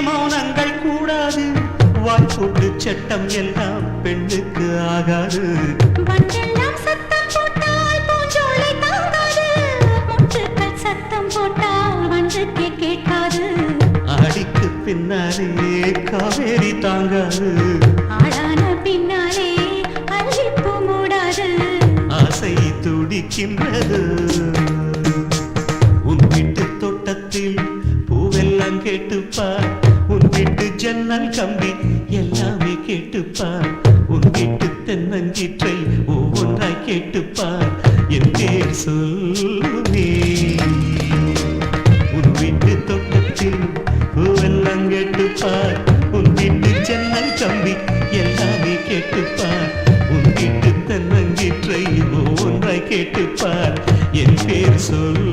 மௌனங்கள் கூடாது வாய்ப்புட்டு சட்டம் எல்லாம் பெண்ணுக்கு ஆகாது வண்டெல்லாம் சத்தம் போட்டால் பூஞ்சோலை தாங்காது முட்டுக்கள் சத்தம் போட்டால் வண்டுக்கே கேட்காது அடிக்கு பின்னாலே காவேரி தாங்காது ஆளான பின்னாலே அல்லிப்பூ மூடாது ஆசை துடிக்கின்றது உன் வீட்டு தோட்டத்தில் பூவெல்லாம் கேட்டுப்பார் உன் வீட்டு ஜன்னல் கம்பி எல்லாமே கேட்டுப்பார் உன் வீட்டு தென்னங்கீற்றை ஒவ்வொன்றாய் கேட்டுப்பார் என் பேர் சொல்லுமே உன் வீட்டு தோட்டத்தில் பூவெல்லாம் கேட்டுப்பார் உன் வீட்டு ஜன்னல் கம்பி எல்லாமே கேட்டுப்பார் உன் வீட்டு தென்னங்கீற்றை ஒவ்வொன்றாய் கேட்டுப்பார் என் பேர் சொல்